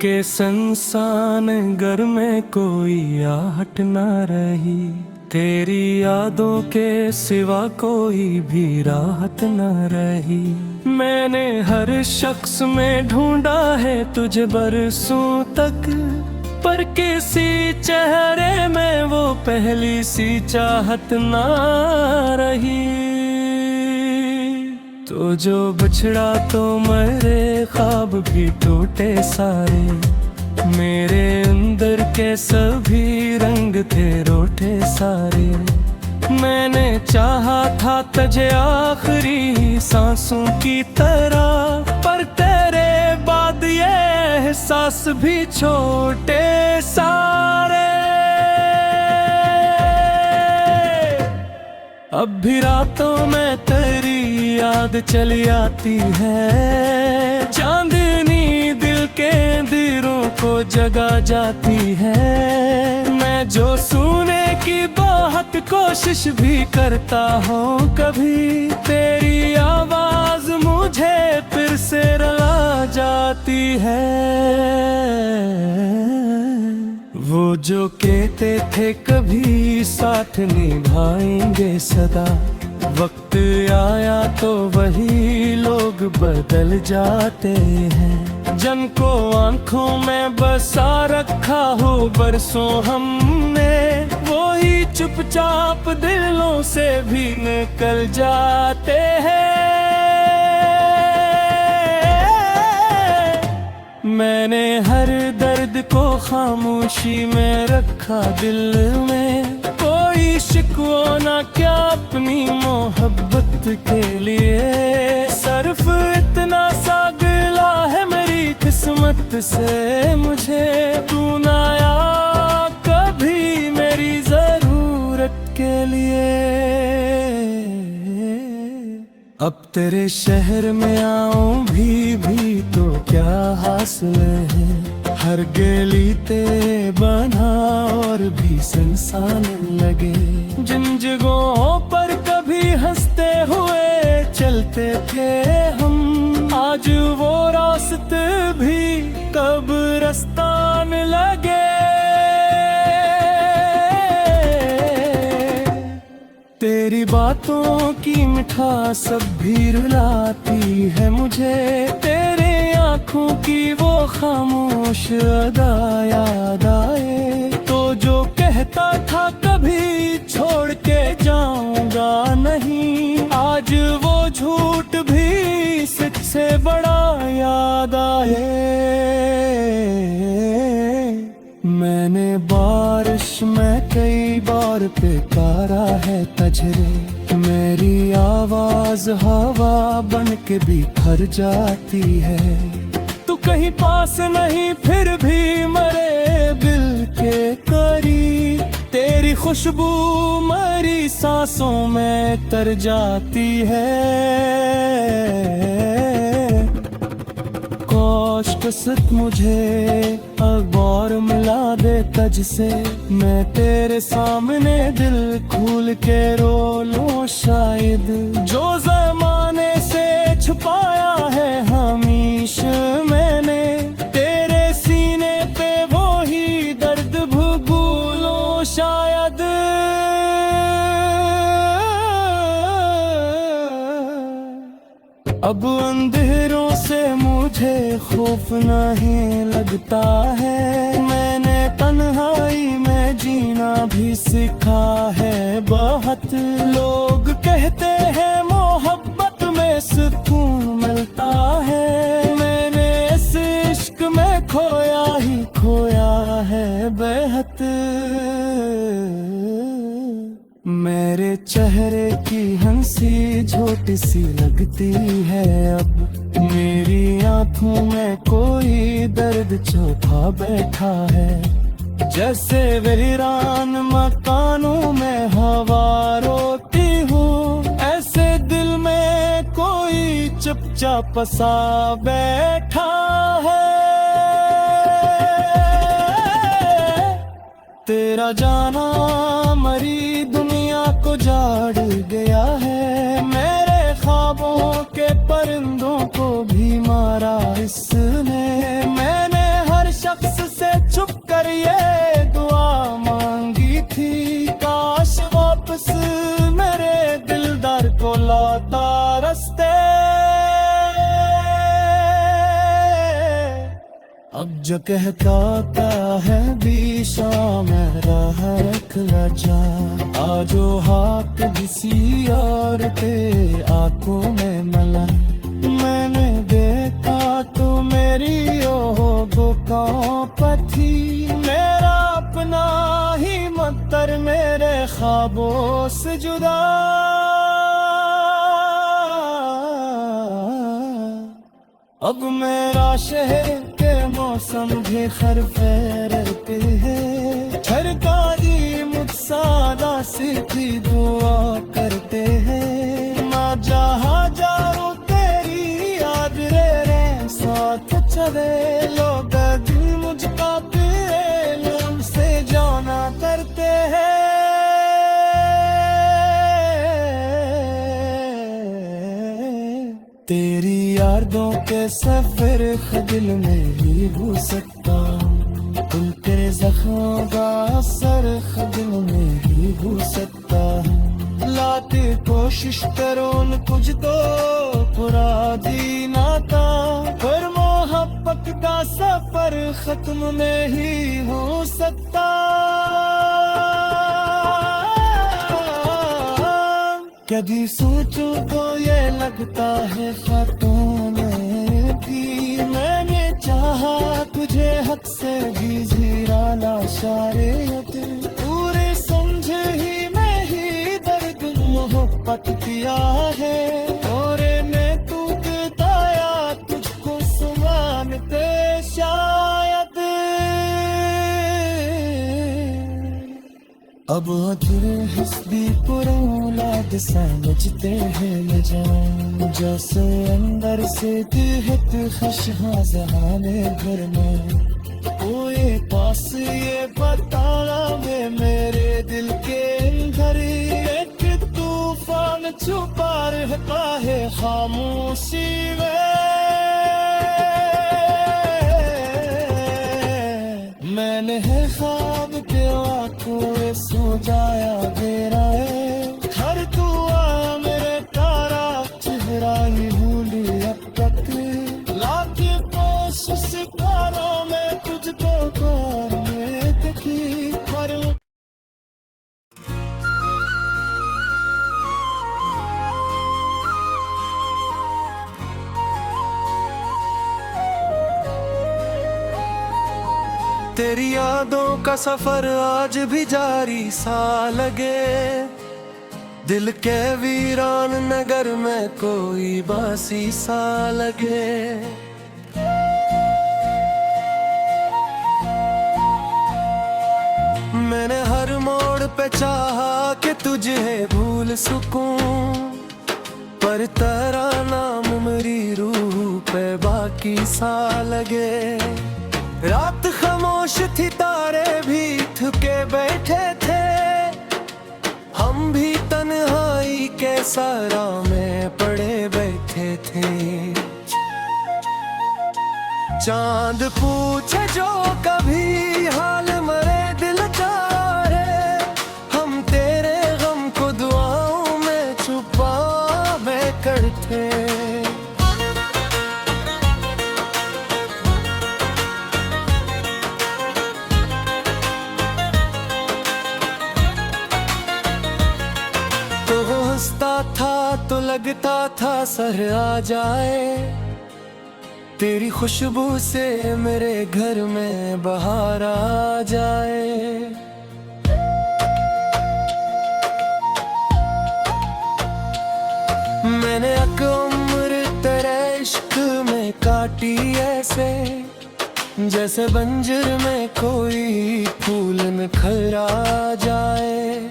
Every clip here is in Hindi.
के संसान घर में कोई आहट न रही, तेरी यादों के सिवा कोई भी राहत न रही। मैंने हर शख्स में ढूंढा है तुझे बरसों तक, पर किसी चेहरे में वो पहली सी चाहत ना रही। तो जो बिछड़ा तो मरे, ख्वाब भी टूटे सारे, मेरे अंदर के सभी रंग थे रोटे सारे। मैंने चाहा था तुझे आखिरी सांसों की तरह, पर तेरे बाद ये एहसास भी छोटे सारे। अब भी रातों में तेरी याद चली आती है, चांदनी दिल के अंधेरों को जगा जाती है। मैं जो सुने की बहुत कोशिश भी करता हूँ, कभी तेरी आवाज मुझे फिर से रुला जाती है। वो जो कहते थे कभी साथ निभाएंगे सदा, वक्त आया तो वही लोग बदल जाते हैं। जिनको आंखों में बसा रखा हो बरसों हमने, वो ही चुपचाप दिलों से भी निकल जाते हैं। मैंने हर दर्द को खामोशी में रखा दिल में, कोई शिकवा ना क्या अपनी मोहब्बत के लिए। सिर्फ इतना सा गिला है मेरी किस्मत से मुझे, तू ना आया कभी मेरी जरूरत के लिए। अब तेरे शहर में आऊं भी तो क्या हासिल है, हर गली तेरे बना और भी सुनसान लगे। जिन जगहों पर कभी हंसते हुए चलते थे हम, आज वो रास्ते भी कब्रिस्तान लगे। तेरी बातों की मिठास अब भी रुलाती है मुझे, तेरे आँखों की वो खामोश अदा याद आए। तो जो कहता था कभी छोड़ के जाऊंगा नहीं, आज वो झूठ भी सच से बड़ा याद आए। मैंने बारिश में कई बार पुकारा है तजरे, मेरी आवाज हवा बन के बिखर जाती है। तू कहीं पास नहीं फिर भी मरे दिल के करीब, तेरी खुशबू मेरी सांसों में तर जाती है। कष्ट मुझे अखबार मिला दे तज से, मैं तेरे सामने दिल खोल के रो लूं शायद। जो जमाने से छुपाया है हमीश मैंने, तेरे सीने पे वो ही दर्द भूलूं शायद। अब अंधेरों से मुझे खौफ नहीं लगता है, मैंने तन्हाई में जीना भी सीखा है बहुत। लोग कहते हैं मोहब्बत में सुकून मिलता है, मैंने इस इश्क में खोया ही खोया है बेहद। मेरे चेहरे की हंसी छोटी सी लगती है अब, मेरी आंखों में कोई दर्द छुपा बैठा है। जैसे वीरान मकानों में हवा रोती हूँ, ऐसे दिल में कोई चुपचाप सा बैठा है। तेरा जाना मरी दुनिया को झाड़ गया है, मेरे ख्वाबों के परिंदों को भी मारा इसने। मैंने हर छुप कर ये दुआ मांगी थी, काश वापस मेरे दिलदार को लौटा रास्ते। अब जो कहता है भी शाम राह रख लजा, आजो हाथ किसी और पे आंखों में मला। मैंने देखा तो मेरी ओह बुकाओं पर थी, मेरा अपना ही मत्तर मेरे ख्वाबों से जुदा। अब मेरा शहर के मौसम भी खर फेरते हैं, सरकारी मुझसादा से भी दुआ करते हैं। मैं जहाँ जाऊँ तेरी याद रे साथ चले, लोग दिल मुझका तेरे नाम से जाना करते हैं। तेरी यादों के सफर दिल में ही हो सकता, दिल तेरे जख्मों का असर दिल में ही हो सकता है। लाते कोशिश करो न कुछ तो पूरा दीना था, पर मोहब्बत का सफर खत्म में ही हो सकता। कभी सोचो तो ये लगता है खातों में भी, मैंने चाहा तुझे हद से भी जीराना शायद, पूरे समझ ही में ही दर्द मोहब्बत किया है। और मैं तू बताया तुझको सुनाते शायद, अब अधूरे हस्बी पुराद समझते हैं न जान, जैसे अंदर से दिहत खुशहाजाने घर में। ओ ये पास ये बताना में मेरे दिल के अंदर एक तूफान छुपा रहता है खामोशी में। मैंने है ख्वाब के आंखों सो जाया मेरा है, हर दुआ मेरे तारा चेहरा ही भूली अब तक। लाके कोशिश करो मैं तुझको करने की, पर तेरी यादों का सफर आज भी जारी सा लगे, दिल के वीरान नगर में कोई बासी सा लगे। मैंने हर मोड़ पे चाहा कि तुझे भूल सकूं, पर तेरा नाम मेरी रूह पे बाकी सा लगे। रात खामोश थी तारे भी थके बैठे थे, हम भी तन्हाई के सारा में पड़े बैठे थे। चांद पूछे जो कभी हाल मरे दिल चाहे, हम तेरे गम को दुआओं में छुपा मैं करते। हंसता था तो लगता था सर आ जाए, तेरी खुशबू से मेरे घर में बहार आ जाए। मैंने एक उम्र तेरे इश्क में काटी ऐसे, जैसे बंजर में कोई फूल निखर आ जाए।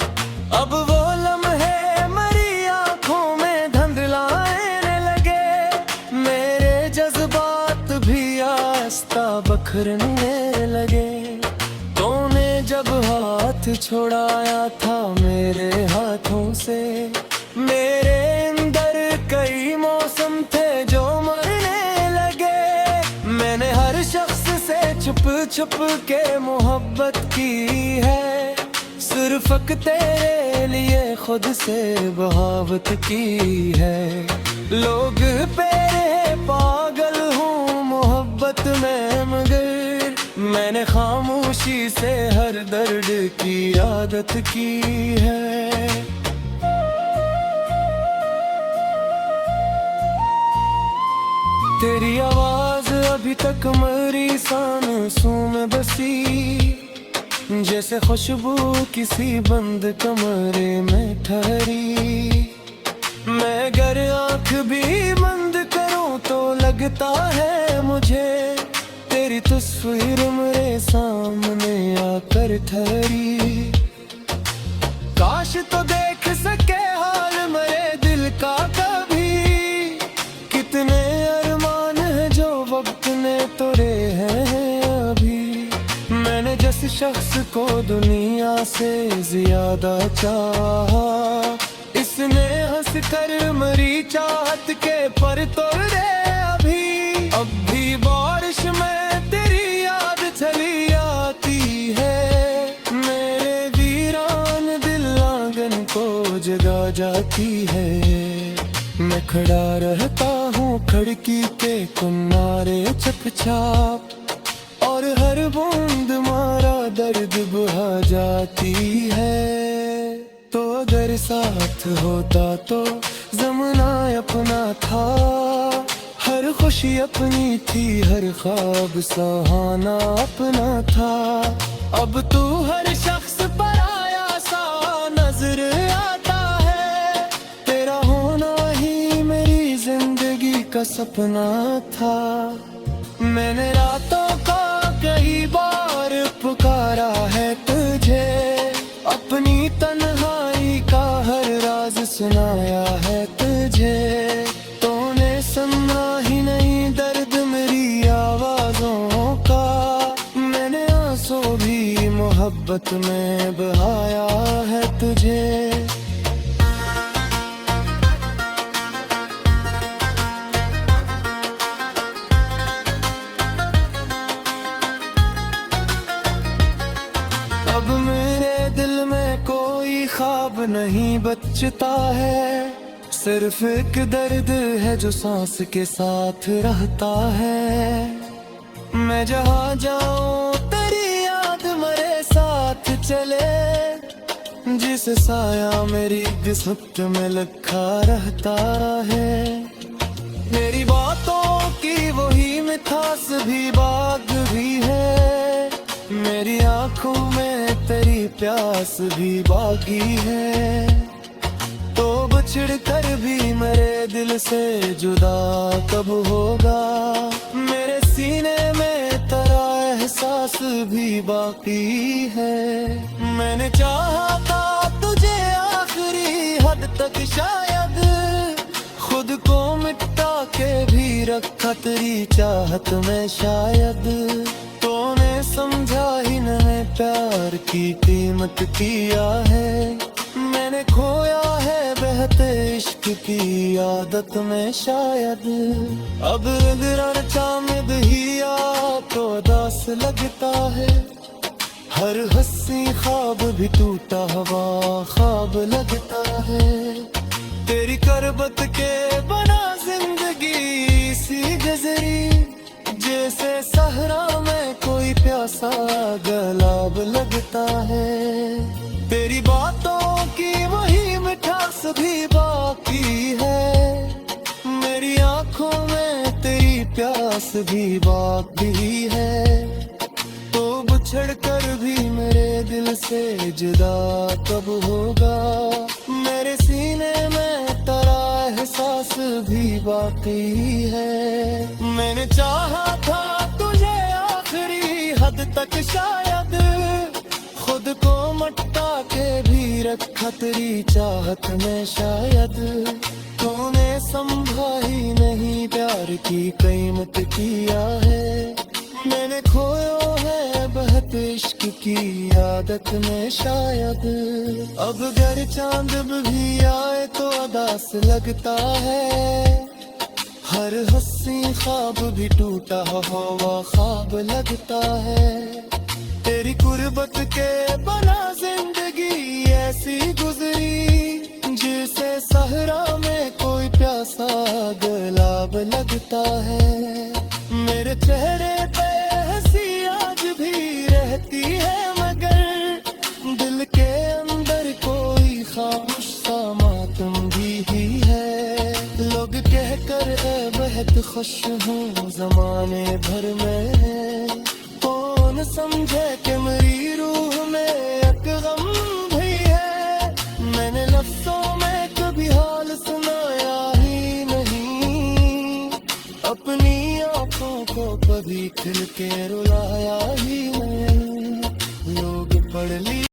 अब वो लम्हे मरी आंखों में धुंधलाने लगे, मेरे जज्बात भी आस्ता बखरने लगे। तूने जब हाथ छुड़ाया था मेरे हाथों से, मेरे अंदर कई मौसम थे जो मरने लगे। मैंने हर शख्स से छुप छुप के मोहब्बत की है, सिर्फ तेरे लिए खुद से बगावत की है। लोग तेरे पागल हूँ मोहब्बत में, मगर मैंने खामोशी से हर दर्द की आदत की है। तेरी आवाज अभी तक मेरी सांसों में बसी, जैसे खुशबू किसी बंद कमरे में ठहरी। मैं अगर आँख भी बंद करूं तो लगता है मुझे तेरी तस्वीर मेरे सामने आकर ठहरी। काश तो देख सके हाल मेरे दिल का कभी, कितने अरमान है जो वक्त ने तोड़े हैं अभी। मैंने जिस शख्स को दुनिया से ज्यादा चाहा, इसने हंस कर मेरी चाहत के पर तोड़े अभी। अब भी बारिश में तेरी याद चली आती है, मेरे वीरान दिल आंगन को जगा जाती है। मैं खड़ा रहता हूँ खिड़की के किनारे चुपचाप, और हर बूंद मारा दर्द बुझा जाती है। तो अगर साथ होता तो ज़माना अपना था, हर खुशी अपनी थी, हर ख्वाब सुहाना अपना था। अब तू हर शख्स पर आया सा नजर आता है, तेरा होना ही मेरी जिंदगी का सपना था। मैंने रातों का कई बार पुकारा है तुझे, अपनी तन्हाई का हर राज सुनाया है तुझे। तूने सुना ही नहीं दर्द मेरी आवाजों का, मैंने आंसू भी मोहब्बत में बहाया है तुझे। अब मेरे दिल में कोई ख्वाब नहीं बचता है, सिर्फ एक दर्द है जो सांस के साथ रहता है। मैं जहाँ जाऊँ तेरी याद मेरे साथ चले, जिस साया मेरी किस्मत में लिखा रहता है। मेरी बातों की वही मिठास भी बाग भी है, मेरी आंखों में तेरी प्यास भी बाकी है। तो बिछड़ कर भी मेरे दिल से जुदा कब होगा, मेरे सीने में तेरा एहसास भी बाकी है। मैंने चाहा था तुझे आखिरी हद तक, शायद खुद को मिटा के भी रखा तेरी चाहत में शायद। तूने समझा ही नहीं प्यार की कीमत किया है, मैंने खोया है बहते इश्क की आदत में शायद। अब अगर चांद ही आ तो उदास लगता है, हर हंसी ख्वाब भी टूटा हुआ ख्वाब लगता है। तेरी करबत के बना जिंदगी सी गुजरी, जैसे सहरा में कोई प्यासा गलाब लगता है। तेरी बातों की वही मिठास भी बाकी है, मेरी आंखों में तेरी प्यास भी बाकी है। तो बिछड़ कर भी मेरे दिल से जुदा कब होगा, मेरे सीने में तेरा एहसास भी बाकी है। मैंने चाहा था तुझे आखिरी हद तक, शायद खुद को मटका के भी रखा तेरी चाहत में शायद। तूने समझा ही नहीं प्यार की कीमत किया है, मैंने खोया है बहत इश्क की आदत में शायद। अब अगर चांद भी आए तो उदास लगता है, हर हंसी ख्वाब भी टूटा हुआ ख्वाब लगता है। तेरी कुर्बत के बना जिंदगी ऐसी गुजरी, जैसे सहरा में कोई प्यासा गुलाब लगता है। मेरे चेहरे पे हंसी आज भी रहती है, मगर दिल के अंदर कोई खामोश सा मातम भी ही है। लोग कहकर बहुत खुश हूँ जमाने भर में, कौन समझे कि मेरी रूह में